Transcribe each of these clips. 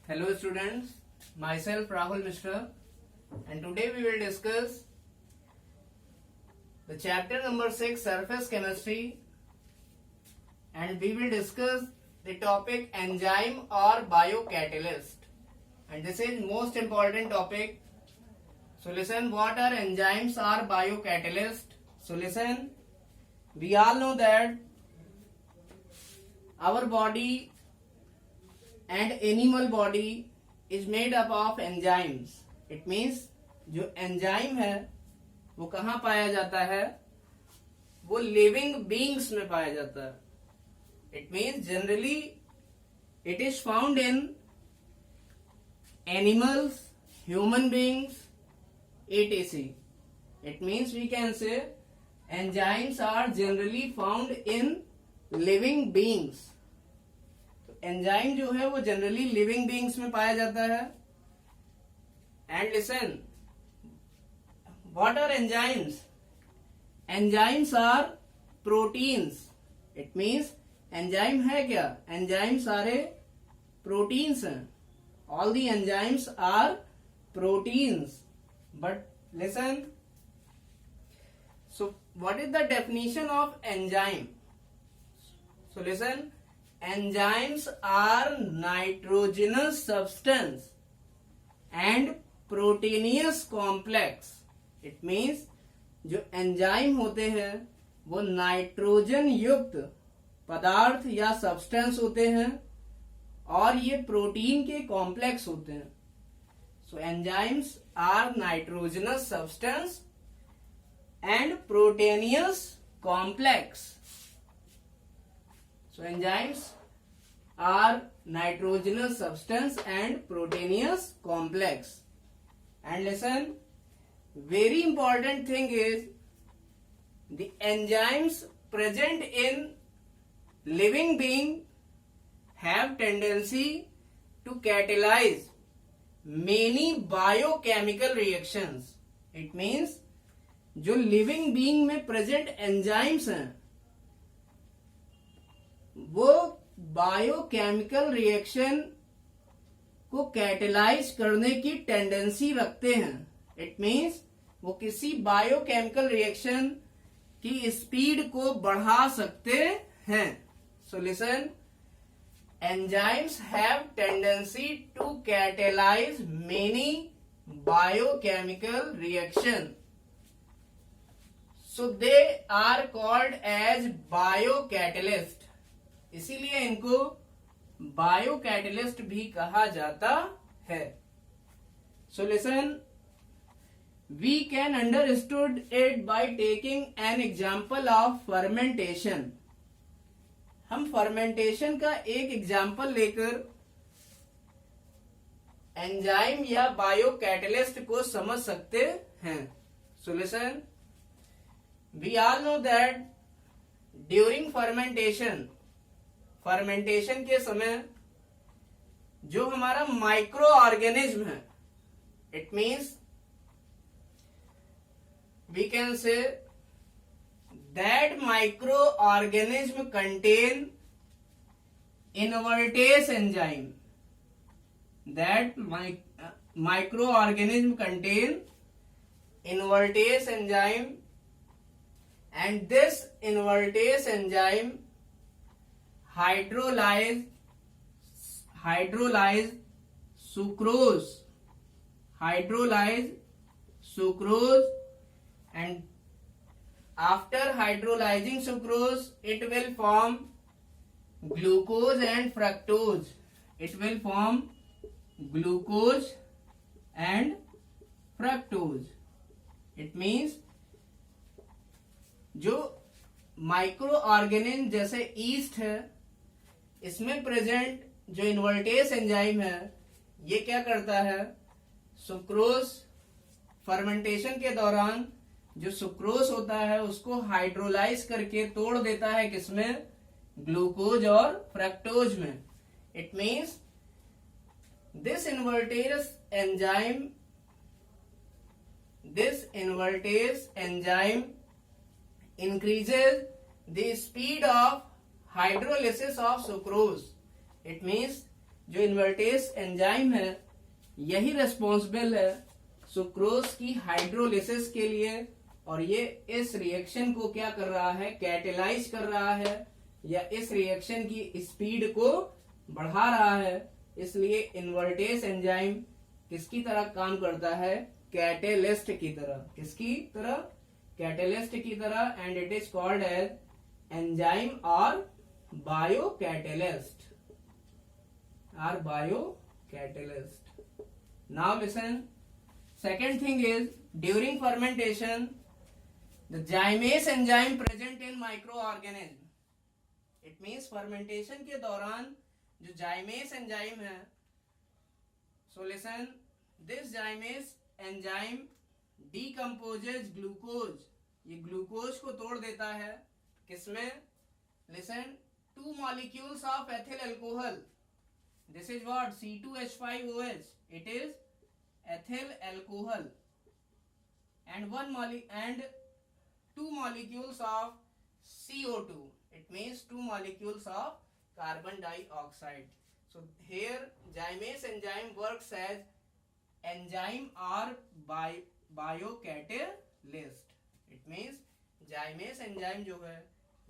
Hello students, myself Rahul Mishra, and today we will discuss the chapter number 6 surface chemistry, and we will discuss the topic enzyme or biocatalyst, and this is most important topic. So listen, what are enzymes or biocatalyst? So listen, we all know that our body and animal body is made up of enzymes. It means जो enzyme है वो कहाँ पाया जाता है? वो living beings में पाया जाता है. It means generally it is found in animals, human beings, etc. It means we can say enzymes are generally found in living beings. Enzyme जो है वो जनरली लिविंग बीइंग्स में पाया जाता है. And listen, what are enzymes? Enzymes are proteins. It means enzyme है क्या? Enzymes are a proteins हैं. All the enzymes are proteins. But listen, so what is the definition of enzyme? So listen, enzymes are nitrogenous substance and proteinous complex. It means जो enzyme होते हैं वो nitrogen युक्त पदार्थ या substance होते हैं और ये प्रोटीन के कॉम्प्लेक्स होते हैं. So enzymes are nitrogenous substance and proteinous complex. So enzymes are nitrogenous substance and proteinous complex. And listen, very important thing is the enzymes present in living being have tendency to catalyze many biochemical reactions. It means जो living being में present enzymes हैं वो biochemical reaction को catalyse करने की tendency रखते हैं. It means वो किसी बायोकेमिकल रिएक्शन की स्पीड को बढ़ा सकते हैं. So listen, enzymes have tendency to catalyse many biochemical reaction. So they are called as biocatalyst. इसीलिए इनको बायोकैटलिस्ट भी कहा जाता है. So listen, we can understood it by taking an example of fermentation. हम फर्मेंटेशन का एक एग्जाम्पल लेकर एंजाइम या बायोकैटलिस्ट को समझ सकते हैं. So listen, we all know that during fermentation के समय जो हमारा माइक्रो ऑर्गेनिज्म है, it means we can say that micro organism contain invertase enzyme. That micro organism contain invertase enzyme, and this invertase enzyme hydrolyze sucrose, and after hydrolyzing sucrose it will form glucose and fructose. It will form glucose and fructose. It means जो micro organism जैसे east है, इसमें present जो invertase enzyme है ये क्या करता है? सुक्रोज फर्मेंटेशन के दौरान जो सुक्रोज होता है उसको हाइड्रोलाइज करके तोड़ देता है किसमें? ग्लूकोज और फ्रक्टोज में. It means this invertase enzyme increases the speed of hydrolysis of sucrose. It means जो इन्वर्टेस एंजाइम है यही रेस्पॉन्सिबल है सुक्रोज की हाइड्रोलिसिस के लिए, और ये इस रिएक्शन को क्या कर रहा है, कैटेलाइज कर रहा है, या इस रिएक्शन की स्पीड को बढ़ा रहा है। इसलिए इन्वर्टेस एंजाइम किसकी तरह काम करता है, कैटेलिस्ट की तरह। किसकी तरह, कैटेलिस्ट की तरह। And it is called as enzyme और bio catalyst, or biocatalyst. Now listen, second thing is during fermentation the zymase enzyme present in microorganism. It means fermentation के दौरान जो zymase enzyme है, so listen, this zymase enzyme decomposes glucose. ये glucose को तोड़ देता है किसमें, listen, 2 molecules of ethyl alcohol. This is what, C2H5OH. It is ethyl alcohol, and 2 molecules of CO2. It means 2 molecules of carbon dioxide. So here zymase enzyme works as enzyme or biocatalyst. It means zymase enzyme जो है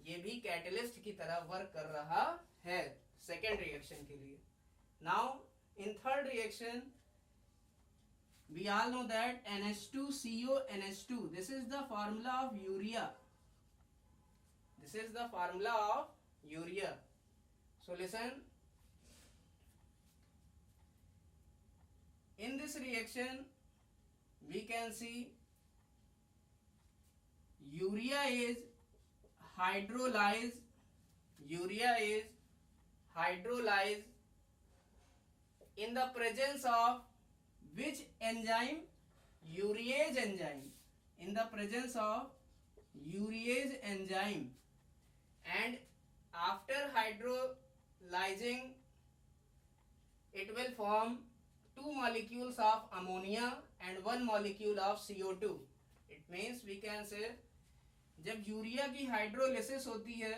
ये भी catalyst की तरह work कर रहा है second reaction के लिए. Now in third reaction we all know that NH2CO NH2, this is the formula of urea. This is the formula of urea. So listen, in this reaction we can see urea is hydrolyzed in the presence of which enzyme, urease enzyme, in the presence of urease enzyme, and after hydrolyzing it will form 2 molecules of ammonia and 1 molecule of CO2. It means we can say जब urea की hydrolysis होती है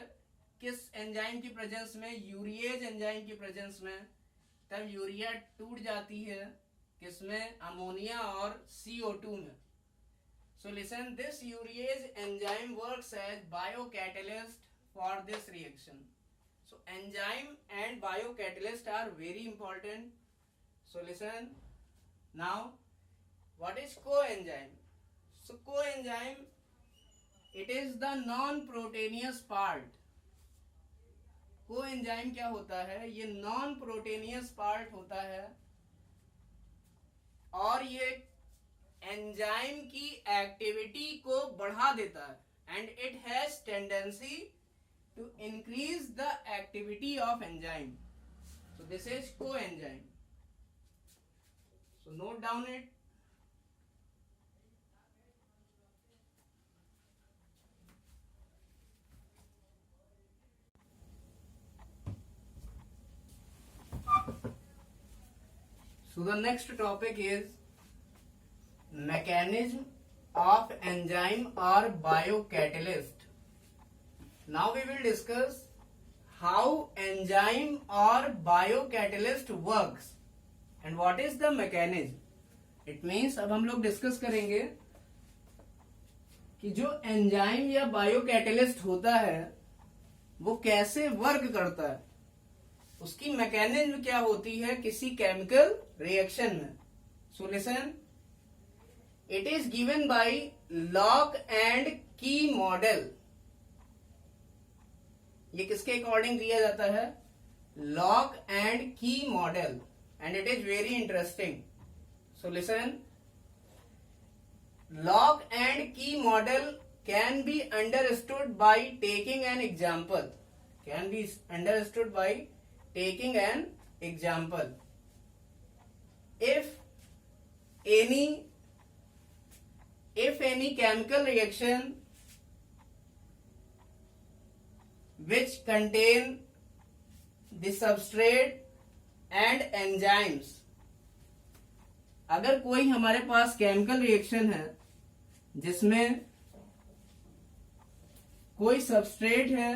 किस enzyme की presence में, urease enzyme की presence में, तब यूरिया टूट जाती है किसमें, अमोनिया और CO2 में. So listen, this urease enzyme works as biocatalyst for this reaction. So enzyme and biocatalyst are very important. So listen, now what is coenzyme? So coenzyme, it is the non-proteinaceous part. Coenzyme क्या होता है, ये non प्रोटेनियस part होता है और ये enzyme की activity को बढ़ा देता है and it has tendency to increase the activity of enzyme. So this is coenzyme. So note down it. So the next topic is mechanism of enzyme or biocatalyst. Now we will discuss how enzyme or biocatalyst works and what is the mechanism. It means अब हम लोग discuss करेंगे कि जो enzyme या biocatalyst होता है वो कैसे वर्क करता है, उसकी मैकेनिज्म क्या होती है किसी केमिकल रिएक्शन में. So listen, it is given by lock and key model. ये किसके अकॉर्डिंग दिया जाता है, lock and key model, and it is very interesting. So listen, lock and key model can be understood by taking an example. Can be understood by taking an example. If any chemical reaction which contain the substrate and enzymes, अगर कोई हमारे पास chemical reaction है जिसमें कोई substrate है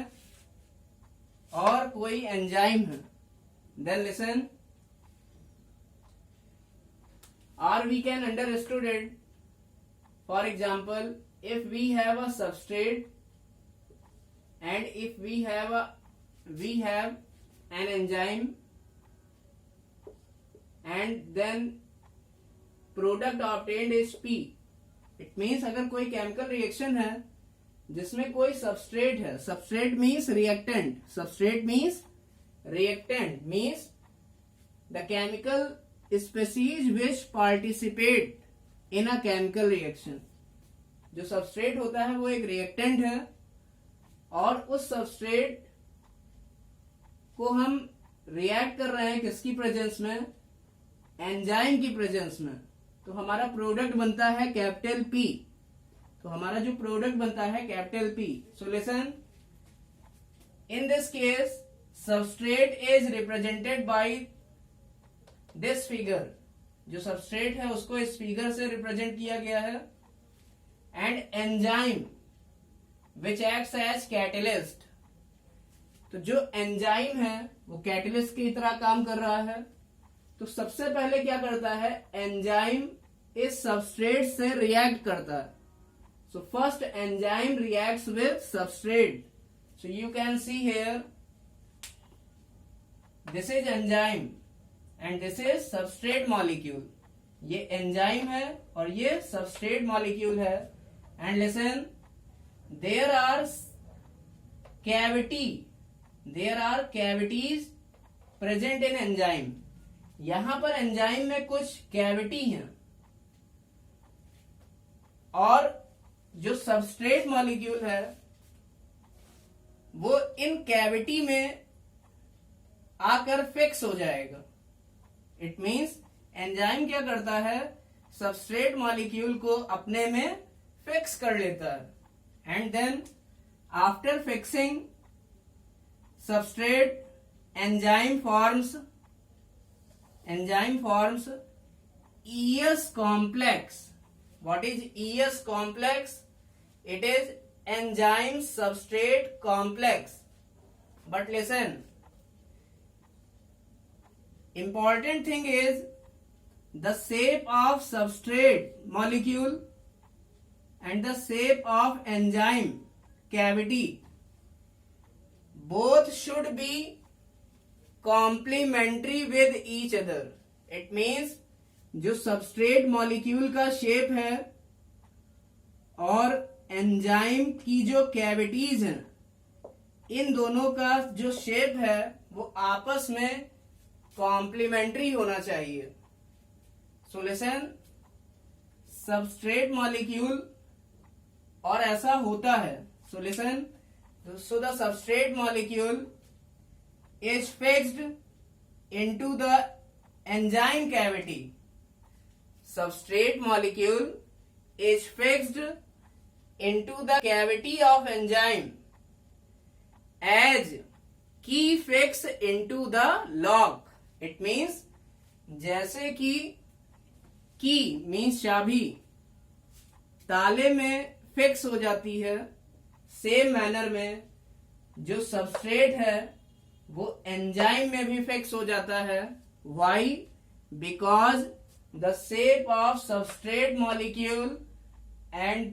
और कोई enzyme है, then listen, or we can understood it. For example, if we have a substrate and if we have an enzyme and then product obtained is P. It means अगर कोई chemical reaction है जिसमें कोई substrate है, substrate means reactant, substrate means reactant means the chemical species which participate in a chemical reaction. जो substrate होता है वो एक रिएक्टेंट है और उस सबस्ट्रेट को हम रिएक्ट कर रहे हैं किसकी प्रेजेंस में, एंजाइम की प्रेजेंस में. तो हमारा प्रोडक्ट बनता है कैपिटल पी. तो हमारा जो प्रोडक्ट बनता है capital P. So listen, in this case substrate is represented by this figure. जो सबस्ट्रेट है उसको इस फिगर से रिप्रेजेंट किया गया है. And enzyme which acts as catalyst. तो जो एंजाइम है वो कैटलिस्ट की तरह काम कर रहा है. तो सबसे पहले क्या करता है, एंजाइम इस सबस्ट्रेट से रिएक्ट करता है. So first enzyme reacts with substrate. So you can see here this is enzyme and this is substrate molecule. ये एंजाइम है और ये सबस्ट्रेट मॉलिक्यूल है. And listen, there are cavities present in enzyme. यहां पर enzyme में कुछ cavity हैं और जो सबस्ट्रेट मॉलिक्यूल है वो इन कैविटी में आकर फिक्स हो जाएगा. इट मीन्स एंजाइम क्या करता है, सबस्ट्रेट मॉलिक्यूल को अपने में फिक्स कर लेता है. And then after fixing substrate, enzyme forms ES complex. What is ES complex? It is enzyme substrate complex. But listen, important thing is the shape of substrate molecule and the shape of enzyme cavity both should be complementary with each other. It means जो substrate molecule का shape है और enzyme की जो cavities हैं, इन दोनों का जो शेप है वो आपस में कॉम्प्लीमेंट्री होना चाहिए. सो लिसन, सबस्ट्रेट मॉलिक्यूल और ऐसा होता है. So listen, so the substrate molecule is fixed into the enzyme cavity. Substrate molecule is fixed into the cavity of enzyme as key fix into the lock. It means जैसे कि की means चाबी ताले में फिक्स हो जाती है, same manner में जो सबस्ट्रेट है वो एंजाइम में भी फिक्स हो जाता है. Why? Because the shape of substrate molecule and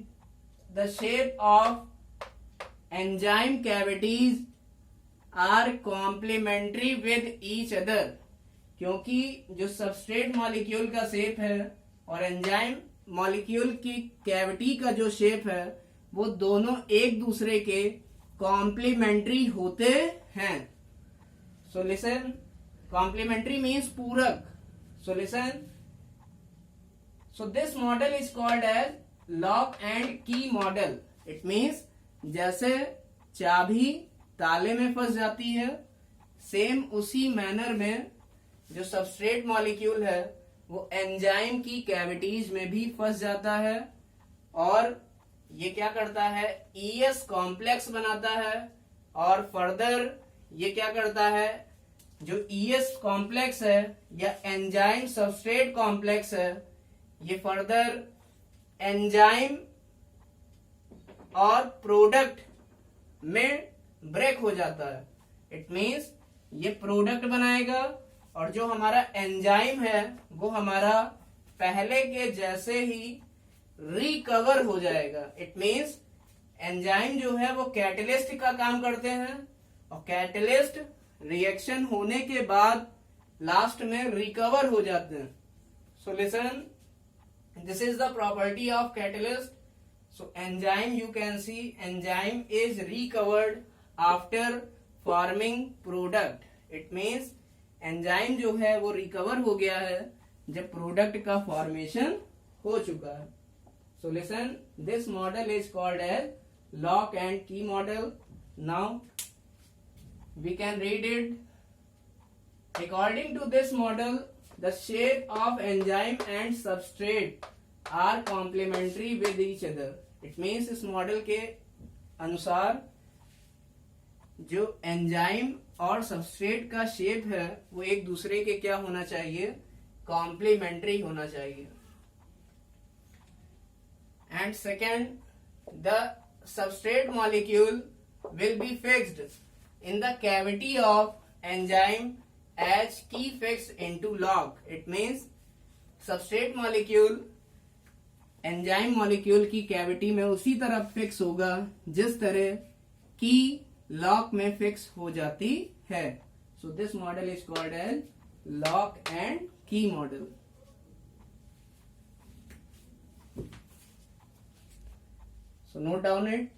the shape of enzyme cavities are complementary with each other. क्योंकि जो सबस्ट्रेट मॉलिक्यूल का शेप है और एंजाइम मॉलिक्यूल की कैविटी का जो शेप है वो दोनों एक दूसरे के कॉम्प्लीमेंट्री होते हैं. So listen, complementary means पूरक. So listen, so this model is called as lock and key model. It means जैसे चाबी ताले में फंस जाती है, सेम उसी मैनर में जो सबस्ट्रेट मॉलिक्यूल है वो एंजाइम की कैविटीज में भी फंस जाता है और ये क्या करता है, ES कॉम्प्लेक्स बनाता है. और फर्दर ये क्या करता है, जो ES कॉम्प्लेक्स है या एंजाइम सबस्ट्रेट कॉम्प्लेक्स है, ये फर्दर एंजाइम और प्रोडक्ट में ब्रेक हो जाता है. इट मीन्स ये प्रोडक्ट बनाएगा और जो हमारा एंजाइम है वो हमारा पहले के जैसे ही रिकवर हो जाएगा। इट मीन्स एंजाइम जो है वो कैटलिस्ट का काम करते हैं और कैटलिस्ट रिएक्शन होने के बाद लास्ट में रिकवर हो जाते हैं। So listen, this is the property of catalyst. So enzyme, you can see enzyme is recovered after forming product. It means enzyme जो है वो recover हो गया है जब product का formation हो चुका है। So listen, this model is called as lock and key model. Now we can read it. According to this model, the shape of enzyme and substrate are complementary with each other. It means इस model के अनुसार जो enzyme और substrate का shape है वो एक दूसरे के क्या होना चाहिए, कॉम्प्लीमेंट्री होना चाहिए। And second, the substrate molecule will be fixed in the cavity of enzyme as key fixed into log. It means substrate molecule enzyme molecule की कैविटी में उसी तरह फिक्स होगा जिस तरह की लॉक में फिक्स हो जाती है। So this model is called as lock and key model. So note down it.